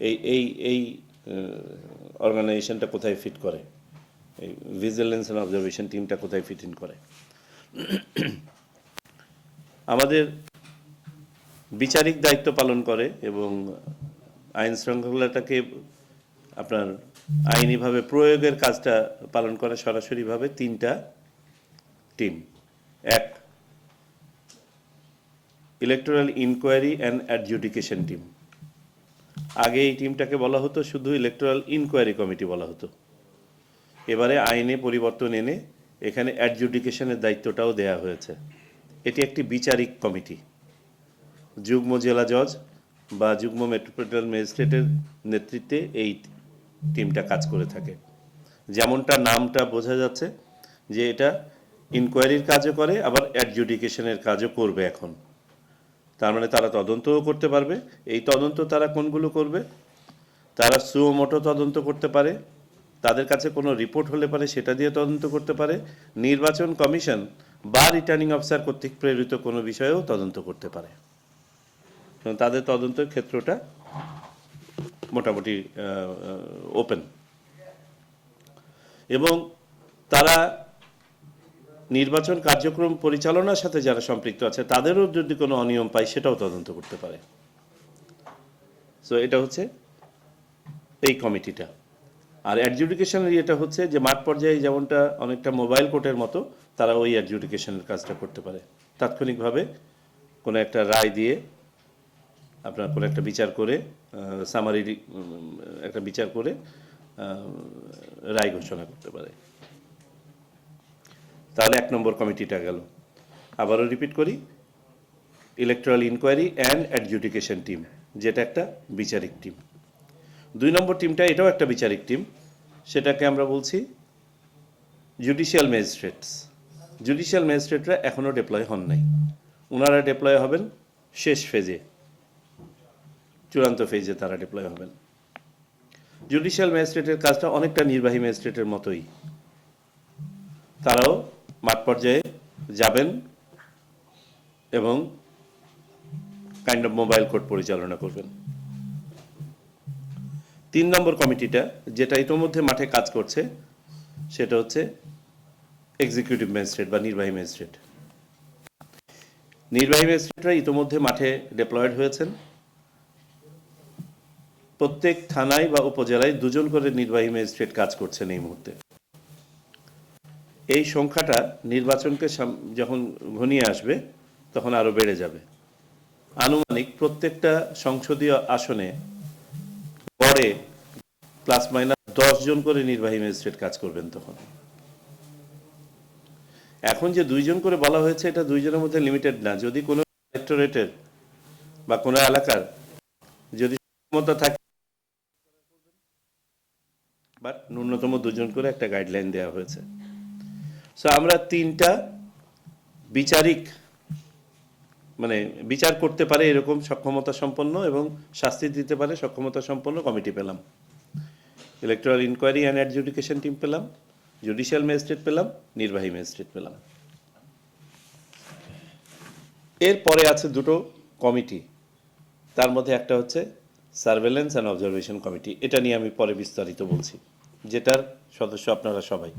এই এই এই অর্গানাইজেশনটা কোথায় ফিট করে, এই ভিজিলেন্স অ্যান্ড অবজারভেশন টিমটা কোথায় ফিট ইন করে। আমাদের বিচারিক দায়িত্ব পালন করে এবং আইন শৃঙ্খলাটাকে আপনার আইনিভাবে প্রয়োগের কাজটা পালন করে সরাসরিভাবে তিনটা টিম। এক, electoral inquiry and adjudication team. আগে এই টিমটাকে বলা হতো শুধু ইলেকটোরাল ইনকোয়ারি কমিটি বলা হতো, এবারে আইনে পরিবর্তন এনে এখানে অ্যাডজুডিকেশনের দায়িত্বটাও দেয়া হয়েছে। এটি একটি বিচারিক কমিটি, যুগ্ম জেলা জজ বা যুগ্ম মেট্রোপলিটন ম্যাজিস্ট্রেটের নেতৃত্বে এই টিমটা কাজ করে থাকে। যেমনটা নামটা বোঝা যাচ্ছে যে এটা ইনকোয়ারির কাজও করে, আবার অ্যাডজুডিকেশনের কাজও করবে এখন। তার মানে তারা তদন্তও করতে পারবে। এই তদন্ত তারা কোনগুলো করবে? তারা সুও মোটো তদন্ত করতে পারে, তাদের কাছে কোনো রিপোর্ট হলে পারে সেটা দিয়ে তদন্ত করতে পারে, নির্বাচন কমিশন বা রিটার্নিং অফিসার কর্তৃক প্রেরিত কোনো বিষয়েও তদন্ত করতে পারে। তাদের তদন্তের ক্ষেত্রটা মোটামুটি ওপেন, এবং তারা নির্বাচন কার্যক্রম পরিচালনার সাথে যারা সম্পৃক্ত আছে তাদেরও যদি কোনো অনিয়ম পায় সেটাও তদন্ত করতে পারে। সো এটা হচ্ছে এই কমিটিটা। আর অ্যাডজুডিকেশনের এটা হচ্ছে যে মাঠ পর্যায়ে যেমনটা অনেকটা মোবাইল কোর্টের মতো, তারা ওই অ্যাডজুডিকেশনের কাজটা করতে পারে। তাৎক্ষণিকভাবে কোনো একটা রায় দিয়ে আপনার কোনো একটা বিচার করে, সামারি একটা বিচার করে রায় ঘোষণা করতে পারে। তাহলে 1 নম্বর কমিটিটা গেল। আবারও রিপিট করি, electoral inquiry and adjudication team, যেটা একটা বিচারিক টিম। 2 নম্বর টিমটা, এটাও একটা বিচারিক টিম, সেটাকে আমরা বলছি জুডিশিয়াল ম্যাজিস্ট্রেটস। জুডিশিয়াল ম্যাজিস্ট্রেটরা এখনও ডিপ্লয় হন নাই, ওনারা ডিপ্লয় হবেন শেষ ফেজে, চূড়ান্ত ফেজে তারা ডিপ্লয় হবেন। জুডিশিয়াল ম্যাজিস্ট্রেটের কাজটা অনেকটা নির্বাহী ম্যাজিস্ট্রেটের মতোই, তারাও মাঠ পর্যায়ে যাবেন এবং কাইন্ড অফ মোবাইল কোর্ট পরিচালনা করবেন। 3 নম্বর কমিটিটা, যেটা ইতোমধ্যে মাঠে কাজ করছে, সেটা হচ্ছে এক্সিকিউটিভ ম্যাজিস্ট্রেট বা নির্বাহী ম্যাজিস্ট্রেট। নির্বাহী ম্যাজিস্ট্রেটরা ইতোমধ্যে মাঠে ডিপ্লয়েড হয়েছেন। প্রত্যেক থানায় বা উপজেলায় 2 জন করে নির্বাহী ম্যাজিস্ট্রেট কাজ করছেন এই মুহূর্তে। এই সংখ্যাটা নির্বাচনকে যখন ঘনিয়ে আসবে তখন আরও বেড়ে যাবে। আনুমানিক প্রত্যেকটা সংসদীয় আসনে পরে প্লাস মাইনাস 10 জন করে নির্বাহী ম্যাজিস্ট্রেট কাজ করবেন তখন। এখন যে 2 জন করে বলা হয়েছে, এটা 2 জনের মধ্যে লিমিটেড না। যদি কোনো ইলেক্টোরেটের বা কোনো এলাকার যদি ক্ষমতা থাকে, বাট ন্যূনতম 2 জন করে একটা গাইডলাইন দেওয়া হয়েছে। সো আমরা 3টা বিচারিক, মানে বিচার করতে পারে এরকম সক্ষমতা সম্পন্ন এবং শাস্তি দিতে পারে সক্ষমতা সম্পন্ন কমিটি পেলাম। Electoral inquiry and adjudication team পেলাম, জুডিশিয়াল ম্যাজিস্ট্রেট পেলাম, নির্বাহী ম্যাজিস্ট্রেট পেলাম। এরপরে আছে 2টো কমিটি, তার মধ্যে একটা হচ্ছে সার্ভেলেন্স অ্যান্ড অবজারভেশন কমিটি। এটা নিয়ে আমি পরে বিস্তারিত বলছি, যেটার সদস্য আপনারা সবাই।